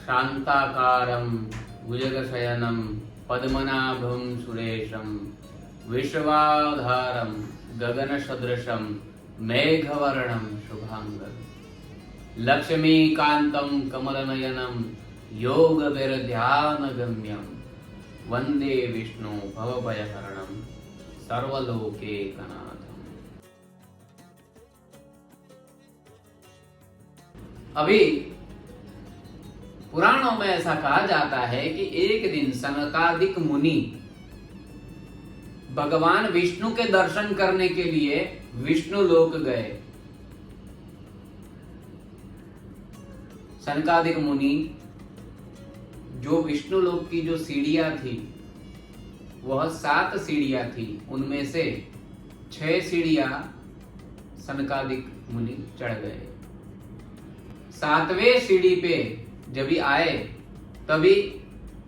शांताकारं भुजगशयनं पद्मनाभं सुरेशं विश्वाधारं गगनसदृशं मेघवर्णं शुभांगं लक्ष्मीकान्तं कमलनयनं योगविरध्यानगम्यं वंदे विष्णु भवभयहरणं सर्वलोकैकनाथम्। अभी पुराणों में ऐसा कहा जाता है कि एक दिन सनकादिक मुनि भगवान विष्णु के दर्शन करने के लिए विष्णु लोक गए। सनकादिक मुनि जो विष्णु लोक की जो सीढ़ियां थी वह 7 सीढ़ियां थी, उनमें से 6 सीढ़ियां सनकादिक मुनि चढ़ गए। 7वें सीढ़ी पे जब भी आए तभी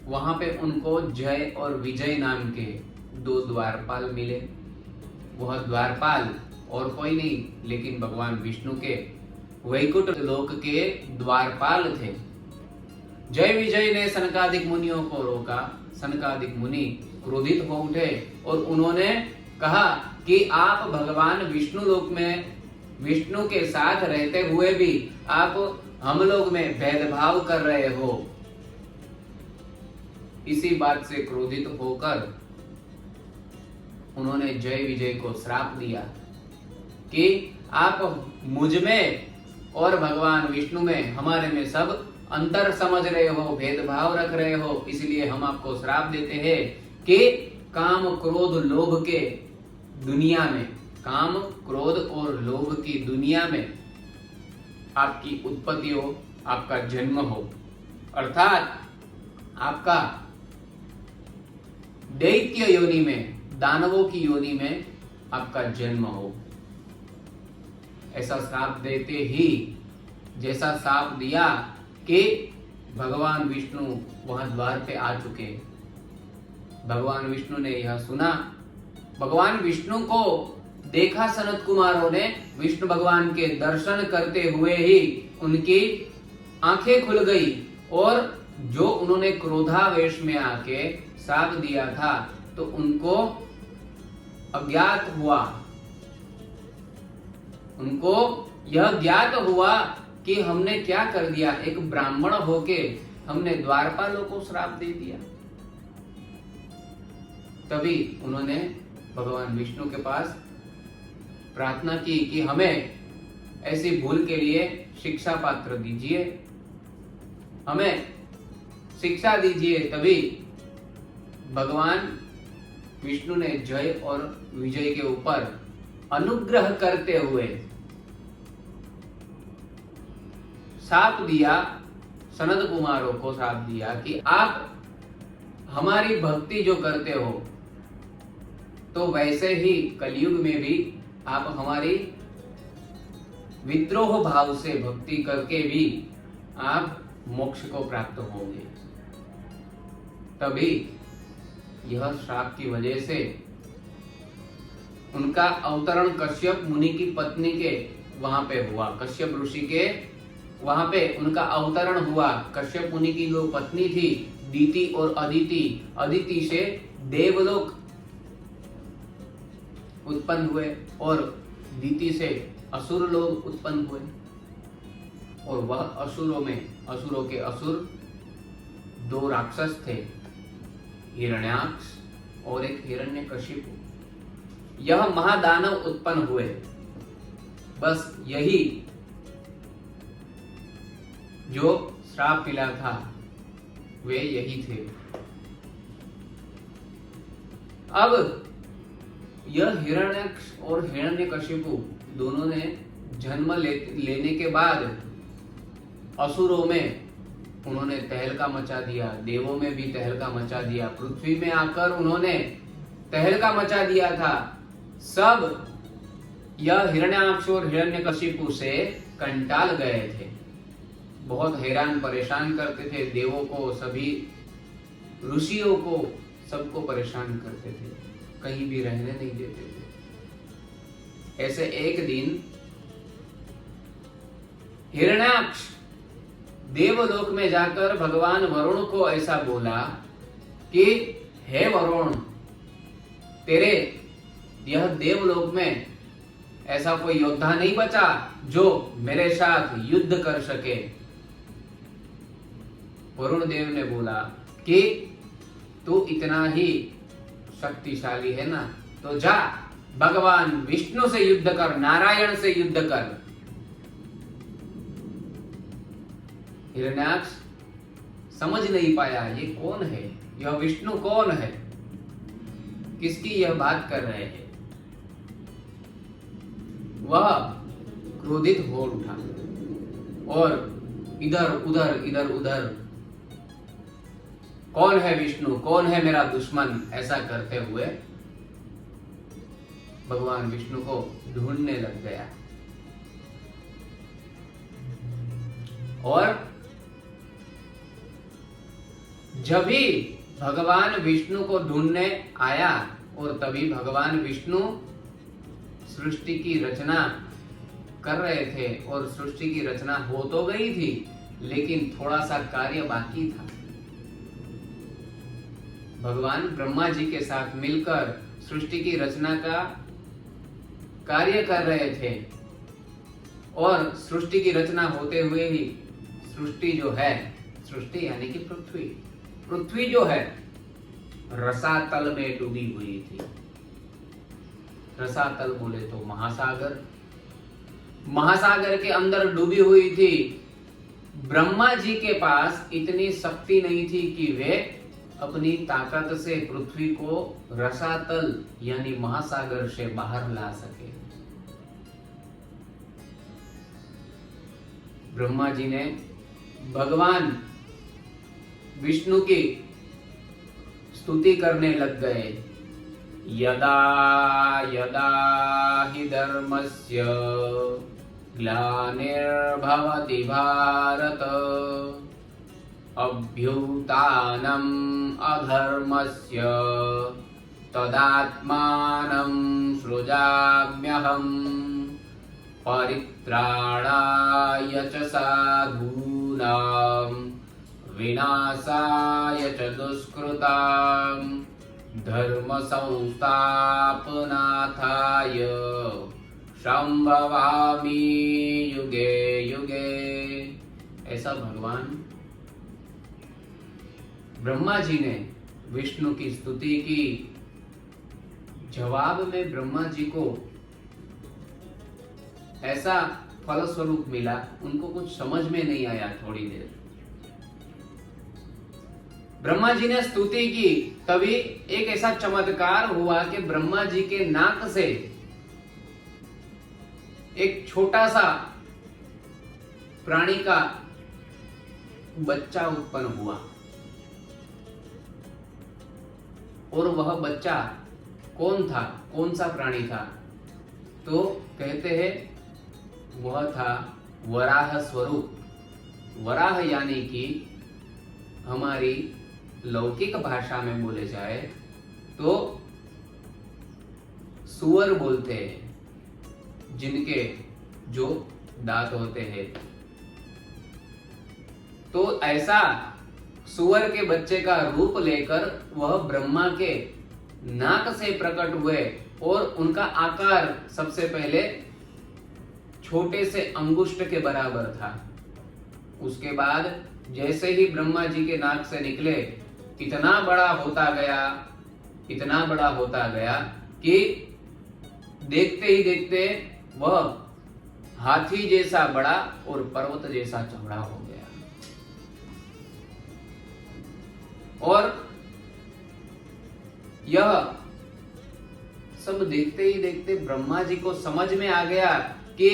वहां पे उनको जय और विजय नाम के 2 द्वारपाल मिले। वह द्वारपाल और कोई नहीं लेकिन भगवान विष्णु के वैकुंठ लोक के द्वारपाल थे। जय विजय ने सनकादिक मुनियों को रोका। सनकादिक मुनि क्रोधित हो उठे और उन्होंने कहा कि आप भगवान विष्णु लोक में विष्णु के साथ रहते हुए भी आप हम लोग में भेदभाव कर रहे हो। इसी बात से क्रोधित होकर उन्होंने जय विजय को श्राप दिया कि आप मुझ में और भगवान विष्णु में हमारे में सब अंतर समझ रहे हो, भेदभाव रख रहे हो, इसलिए हम आपको श्राप देते हैं कि काम क्रोध लोभ के दुनिया में, काम क्रोध और लोभ की दुनिया में आपकी उत्पत्ति हो, आपका जन्म हो, अर्थात आपका दैत्य योनि में, दानवों की योनि में आपका जन्म हो। ऐसा श्राप देते ही जैसा श्राप दिया कि भगवान विष्णु वहां द्वार पे आ चुके। भगवान विष्णु ने यह सुना। भगवान विष्णु को देखा सनत कुमारों ने। विष्णु भगवान के दर्शन करते हुए ही उनकी आंखें खुल गई और जो उन्होंने क्रोधावेश में आके श्राप दिया था तो उनको अज्ञात हुआ, उनको यह ज्ञात हुआ कि हमने क्या कर दिया। एक ब्राह्मण होके हमने द्वारपालों को श्राप दे दिया। तभी उन्होंने भगवान विष्णु के पास प्रार्थना की कि हमें ऐसी भूल के लिए शिक्षा पात्र दीजिए, हमें शिक्षा दीजिए। तभी भगवान विष्णु ने जय और विजय के ऊपर अनुग्रह करते हुए श्राप दिया, सनत कुमारों को श्राप दिया कि आप हमारी भक्ति जो करते हो तो वैसे ही कलयुग में भी आप हमारी विद्रोह भाव से भक्ति करके भी आप मोक्ष को प्राप्त होंगे। तभी यह श्राप की वजह से उनका अवतरण कश्यप मुनि की पत्नी के वहां पे हुआ। कश्यप ऋषि के वहां पे उनका अवतरण हुआ। कश्यप मुनि की जो पत्नी थी दीति और अदिति, अदिति से देवलोक उत्पन्न हुए और दीति से असुर लोग उत्पन्न हुए। और वह असुरों के असुर 2 राक्षस थे, हिरण्याक्ष और एक हिरण्यकशिपु। यह महादानव उत्पन्न हुए। बस यही जो श्राप मिला था वे यही थे। अब यह हिरण्याक्ष और हिरण्यकशिपु दोनों ने जन्म लेने के बाद असुरों में उन्होंने तहलका मचा दिया, देवों में भी तहलका मचा दिया, पृथ्वी में आकर उन्होंने तहलका मचा दिया था। सब यह हिरण्याक्ष और हिरण्यकशिपु से कंटाल गए थे, बहुत हैरान परेशान करते थे देवों को, सभी ऋषियों को, सबको परेशान करते थे, कहीं भी रहने नहीं देते थे। ऐसे एक दिन हिरण्याक्ष देवलोक में जाकर भगवान वरुण को ऐसा बोला कि हे वरुण, तेरे यह देवलोक में ऐसा कोई योद्धा नहीं बचा जो मेरे साथ युद्ध कर सके। वरुण देव ने बोला कि तू इतना ही शक्तिशाली है ना, तो जा भगवान विष्णु से युद्ध कर, नारायण से युद्ध कर। हिरण्याक्ष समझ नहीं पाया ये कौन है, यह विष्णु कौन है, किसकी यह बात कर रहे हैं। वह क्रोधित हो उठा और इधर उधर कौन है विष्णु, कौन है मेरा दुश्मन, ऐसा करते हुए भगवान विष्णु को ढूंढने लग गया। और जब भी भगवान विष्णु को ढूंढने आया और तभी भगवान विष्णु सृष्टि की रचना कर रहे थे और सृष्टि की रचना हो तो गई थी, लेकिन थोड़ा सा कार्य बाकी था। भगवान ब्रह्मा जी के साथ मिलकर सृष्टि की रचना का कार्य कर रहे थे और सृष्टि की रचना होते हुए ही सृष्टि जो है, सृष्टि यानी कि पृथ्वी जो है रसातल में डूबी हुई थी। रसातल बोले तो महासागर के अंदर डूबी हुई थी। ब्रह्मा जी के पास इतनी शक्ति नहीं थी कि वे अपनी ताकत से पृथ्वी को रसातल यानी महासागर से बाहर ला सके। ब्रह्मा जी ने भगवान विष्णु की स्तुति करने लग गए। यदा यदा हि धर्मस्य ग्लानिर्भवति भारत अभ्युत्थानम् अधर्मस्य तदात्मानं सृजाम्यहम् परित्राणाय च साधूनां विनाशाय च दुष्कृतां धर्म संस्थापनार्थाय संभवामि युगे युगे। ऐसा भगवान ब्रह्मा जी ने विष्णु की स्तुति की। जवाब में ब्रह्मा जी को ऐसा फलस्वरूप मिला, उनको कुछ समझ में नहीं आया। थोड़ी देर ब्रह्मा जी ने स्तुति की, तभी एक ऐसा चमत्कार हुआ कि ब्रह्मा जी के नाक से एक छोटा सा प्राणी का बच्चा उत्पन्न हुआ और वह बच्चा कौन था, कौन सा प्राणी था? तो कहते हैं वह था वराह स्वरूप। वराह यानी कि हमारी लौकिक भाषा में बोले जाए तो सुअर बोलते हैं, जिनके जो दांत होते हैं। तो ऐसा सुअर के बच्चे का रूप लेकर वह ब्रह्मा के नाक से प्रकट हुए और उनका आकार सबसे पहले छोटे से अंगुष्ठ के बराबर था। उसके बाद जैसे ही ब्रह्मा जी के नाक से निकले, इतना बड़ा होता गया कि देखते ही देखते वह हाथी जैसा बड़ा और पर्वत जैसा चौड़ा हो गया। और यह सब देखते ही देखते ब्रह्मा जी को समझ में आ गया कि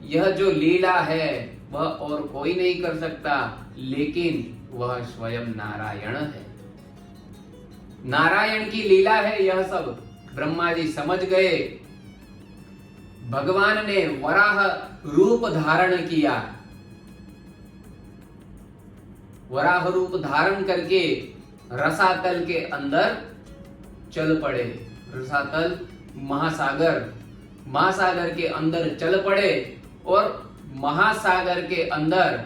यह जो लीला है वह और कोई नहीं कर सकता, लेकिन वह स्वयं नारायण है। नारायण की लीला है यह सब। ब्रह्मा जी समझ गए। भगवान ने वराह रूप धारण किया। वराह रूप धारण करके रसातल के अंदर चल पड़े। रसातल महासागर के अंदर चल पड़े और महासागर के अंदर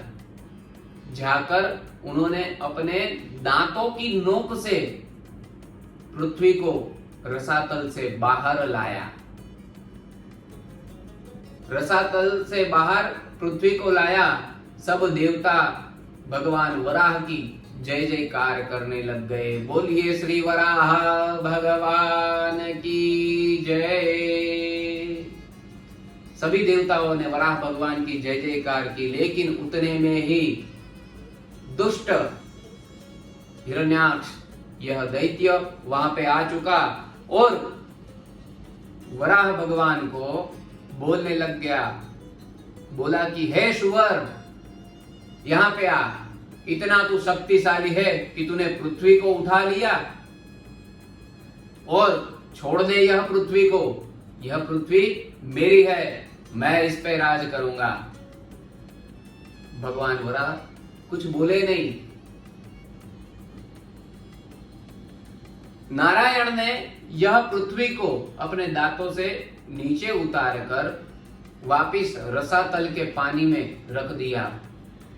जाकर उन्होंने अपने दांतों की नोक से पृथ्वी को रसातल से बाहर लाया। रसातल से बाहर पृथ्वी को लाया। सब देवता भगवान वराह की जय जयकार करने लग गए। बोलिए श्री वराह भगवान की जय। सभी देवताओं ने वराह भगवान की जय जयकार की, लेकिन उतने में ही दुष्ट हिरण्याक्ष यह दैत्य वहां पे आ चुका और वराह भगवान को बोलने लग गया। बोला कि हे सुवर, यहां पे आ, इतना तू शक्तिशाली है कि तूने पृथ्वी को उठा लिया और छोड़ दे यह पृथ्वी को। यह पृथ्वी मेरी है, मैं इस पे राज करूंगा। भगवान वराह कुछ बोले नहीं। नारायण ने यह पृथ्वी को अपने दांतों से नीचे उतार कर वापिस रसातल के पानी में रख दिया।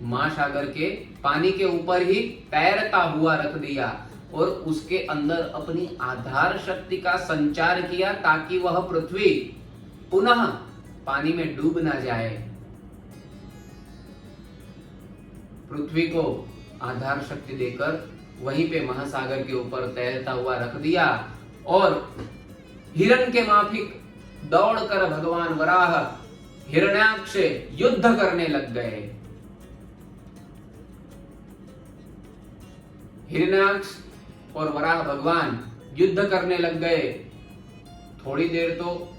महासागर के पानी के ऊपर ही तैरता हुआ रख दिया और उसके अंदर अपनी आधार शक्ति का संचार किया ताकि वह पृथ्वी पुनः पानी में डूब ना जाए। पृथ्वी को आधार शक्ति देकर वहीं पे महासागर के ऊपर तैरता हुआ रख दिया और हिरण के माफिक दौड़कर भगवान वराह हिरण्याक्ष से युद्ध करने लग गए। हिरण्याक्ष और वराह भगवान युद्ध करने लग गए। थोड़ी देर तो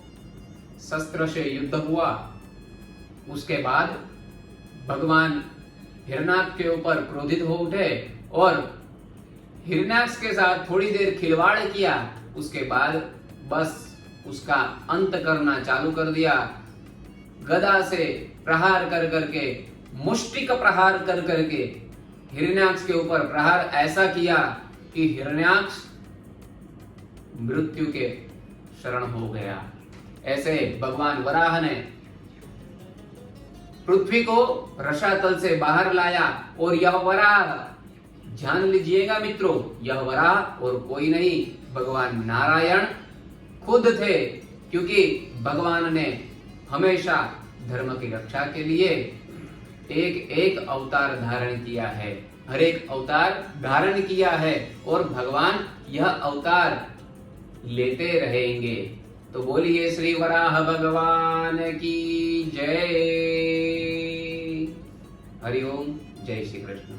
शस्त्र से युद्ध हुआ। उसके बाद भगवान हिरण्याक्ष के ऊपर क्रोधित हो उठे और हिरण्याक्ष के साथ थोड़ी देर खिलवाड़ किया। उसके बाद बस उसका अंत करना चालू कर दिया। गदा से प्रहार कर करके, मुष्टिक प्रहार कर करके हिरण्याक्ष के ऊपर प्रहार ऐसा किया कि हिरण्याक्ष मृत्यु के शरण हो गया। ऐसे भगवान वराह ने पृथ्वी को रसातल से बाहर लाया और यह वराह, ध्यान लीजिएगा मित्रों, यह वराह और कोई नहीं, भगवान नारायण खुद थे। क्योंकि भगवान ने हमेशा धर्म की रक्षा के लिए एक एक अवतार धारण किया है, हर एक अवतार धारण किया है और भगवान यह अवतार लेते रहेंगे। तो बोलिए श्री वराह भगवान की जय। हरि ओम, जय श्री कृष्ण।